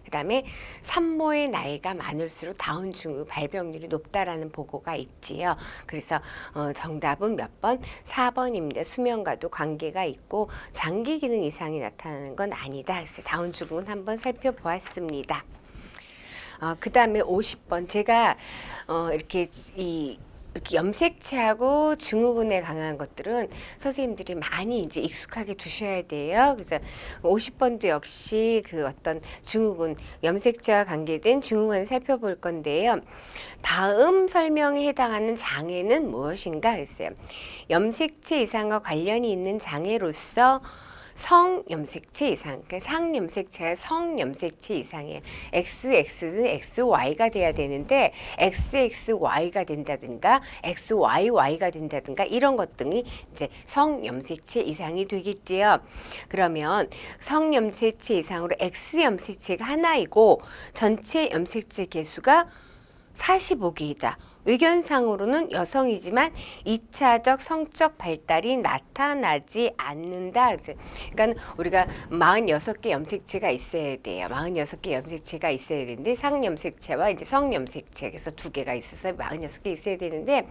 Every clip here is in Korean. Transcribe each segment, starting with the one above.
그다음에 산모의 나이가 많을수록 다운 증후 발병률이 높다라는 보고가 있지요. 그래서 정답은 몇 번? 4번입니다. 수면과도 관계가 있고 장기 기능 이상이 나타나는 건 아니다. 그래서 다운 증후군 한번 살펴보았습니다. 그다음에 50번 제가 이렇게 이렇게 염색체하고 증후군에 강한 것들은 선생님들이 많이 이제 익숙하게 두셔야 돼요. 그래서 50번도 역시 그 어떤 증후군, 염색체와 관계된 증후군을 살펴볼 건데요. 다음 설명에 해당하는 장애는 무엇인가 했어요. 염색체 이상과 관련이 있는 장애로서 성염색체 이상, 그러니까 상염색체가 성염색체 이상이에요. XX는 XY가 돼야 되는데 XXY가 된다든가 XYY가 된다든가 이런 것 등이 이제 성염색체 이상이 되겠지요. 그러면 성염색체 이상으로 X염색체가 하나이고 전체 염색체 개수가 45개이다. 외견상으로는 여성이지만 2차적 성적 발달이 나타나지 않는다. 그러니까 우리가 46개 염색체가 있어야 돼요. 46개 염색체가 있어야 되는데 상염색체와 이제 성염색체 그래서 두 개가 있어서 46개 있어야 되는데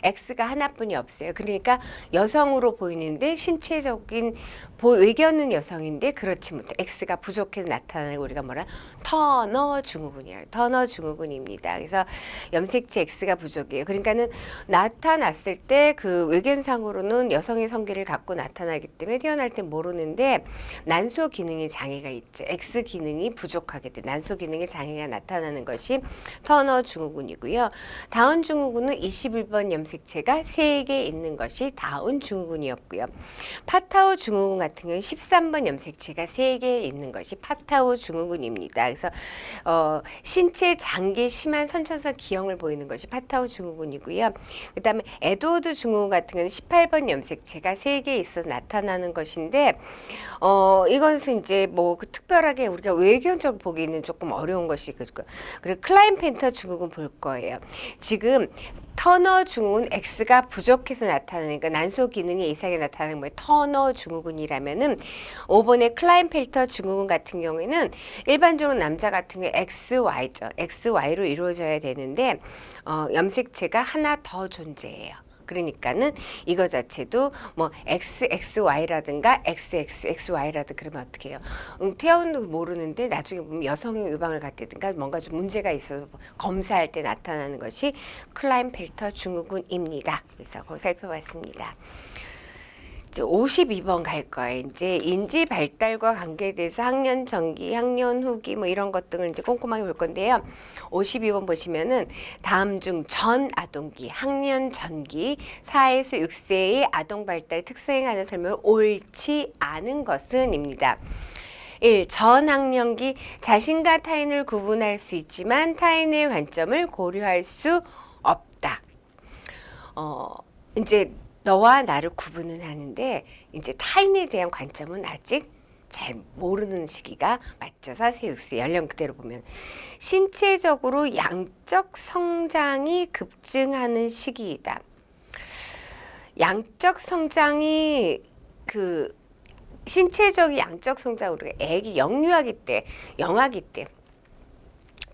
X가 하나뿐이 없어요. 그러니까 여성으로 보이는데 신체적인 외견은 여성인데 그렇지 못해 X가 부족해서 나타나는 우리가 뭐라 터너 증후군이라 터너 증후군입니다. 그래서 염색체 X가 부족이에요. 그러니까는 나타났을 때 그 외견상으로는 여성의 성기를 갖고 나타나기 때문에 태어날 때 모르는데 난소 기능에 장애가 있죠. X 기능이 부족하게 돼 난소 기능에 장애가 나타나는 것이 터너 증후군이고요. 다운 증후군은 21번 염색체가 3개 있는 것이 다운 증후군이었고요. 파타우 증후군 같은 경우는 13번 염색체가 3개 있는 것이 파타우 증후군입니다. 그래서 신체 장기 심한 선천성 기형을 보이는 것이 파타우 증후군이고요. 그 다음에 에드워드 증후군 같은 경우는 18번 염색체가 3개 있어 나타나는 것인데 이것은 이제 뭐 특별하게 우리가 외견적으로 보기에는 조금 어려운 것이 그리고 클라인펜터 증후군 볼 거예요. 지금 터너 증후군 X가 부족해서 나타나니까 난소 기능이 이상하게 나타나는 거예요. 터너 증후군이라면은 5번의 클라인펠터 증후군 같은 경우에는 일반적으로 남자 같은 경우에 XY죠. XY로 이루어져야 되는데 염색체가 하나 더 존재해요. 그러니까는 이거 자체도 뭐 XXY라든가 XXXY라든가 그러면 어떻게 해요? 태어도 모르는데 나중에 보면 여성의 유방을 갖다든가 뭔가 좀 문제가 있어서 검사할 때 나타나는 것이 클라인펠터 증후군입니다. 그래서 그거 살펴봤습니다. 52번 갈 거예요. 이제 인지 발달과 관계돼서 학년 전기, 학년 후기 뭐 이런 것 등을 이제 꼼꼼하게 볼 건데요. 52번 보시면은 다음 중 전 아동기, 학년 전기 4에서 6세의 아동 발달 특성에 관한 설명을 옳지 않은 것은입니다. 1. 전 학년기 자신과 타인을 구분할 수 있지만 타인의 관점을 고려할 수 없다. 이제 너와 나를 구분은 하는데 이제 타인에 대한 관점은 아직 잘 모르는 시기가 맞죠. 4세, 6세 연령 그대로 보면 신체적으로 양적 성장이 급증하는 시기이다. 양적 성장이 신체적인 양적 성장 우리가 애기 영유아기 때, 영아기 때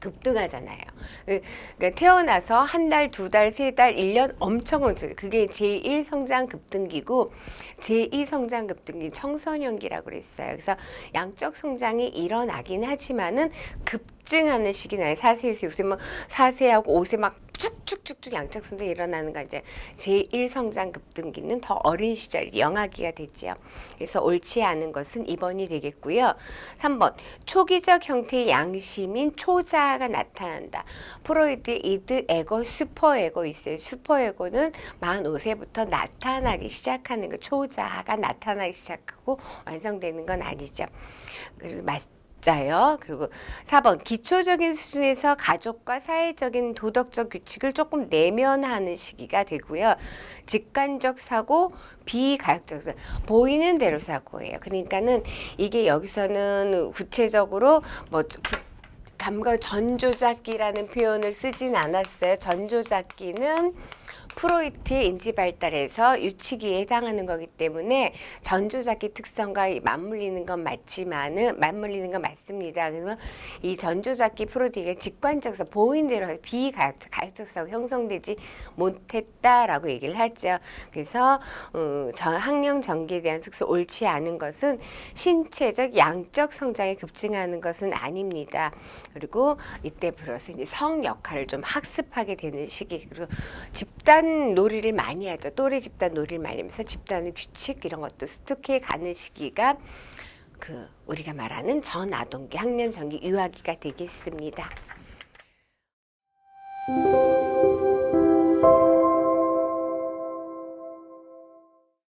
급등하잖아요. 그러니까 태어나서 한 달, 두 달, 세 달, 1년 엄청 그게 제1 성장 급등기고 제2 성장 급등기 청소년기라고 그랬어요. 그래서 양적 성장이 일어나긴 하지만은 급증하는 시기 나요. 4세에서 6세 뭐 4세하고 5세 막 쭉쭉쭉쭉 양적 성장이 일어나는 거 이제 제1 성장 급등기는 더 어린 시절 영아기가 됐죠. 그래서 옳지 않은 것은 2번이 되겠고요. 3번 초기적 형태의 양심인 초자아가 나타난다. 프로이드의 이드, 에고, 슈퍼에고 있어요. 슈퍼에고는 만 5세부터 나타나기 시작하는 거 초자아가 나타나기 시작하고 완성되는 건 아니죠. 그래서 맞아요. 그리고 4번 기초적인 수준에서 가족과 사회적인 도덕적 규칙을 조금 내면하는 시기가 되고요. 직관적 사고, 비가역적 사고, 보이는 대로 사고예요. 그러니까는 이게 여기서는 구체적으로 뭐 감각 전조작기라는 표현을 쓰진 않았어요. 전조작기는 프로이트의 인지 발달에서 유치기에 해당하는 거기 때문에 전조잡기 특성과 맞물리는 건 맞물리는 건 맞습니다. 그러면 이 전조잡기 프로이트가 직관적서 보인 대로 비가역적 가역적사고 형성되지 못했다라고 얘기를 하죠. 그래서 학령 전개에 대한 특수 옳지 않은 것은 신체적 양적 성장에 급증하는 것은 아닙니다. 그리고 이때 비로소 이제 성 역할을 좀 학습하게 되는 시기. 그리고 집단 놀이를 많이 하죠. 또래 집단 놀이를 많이 하면서 집단의 규칙 이런 것도 습득해 가는 시기가 우리가 말하는 전아동기, 학년 전기, 유아기가 되겠습니다.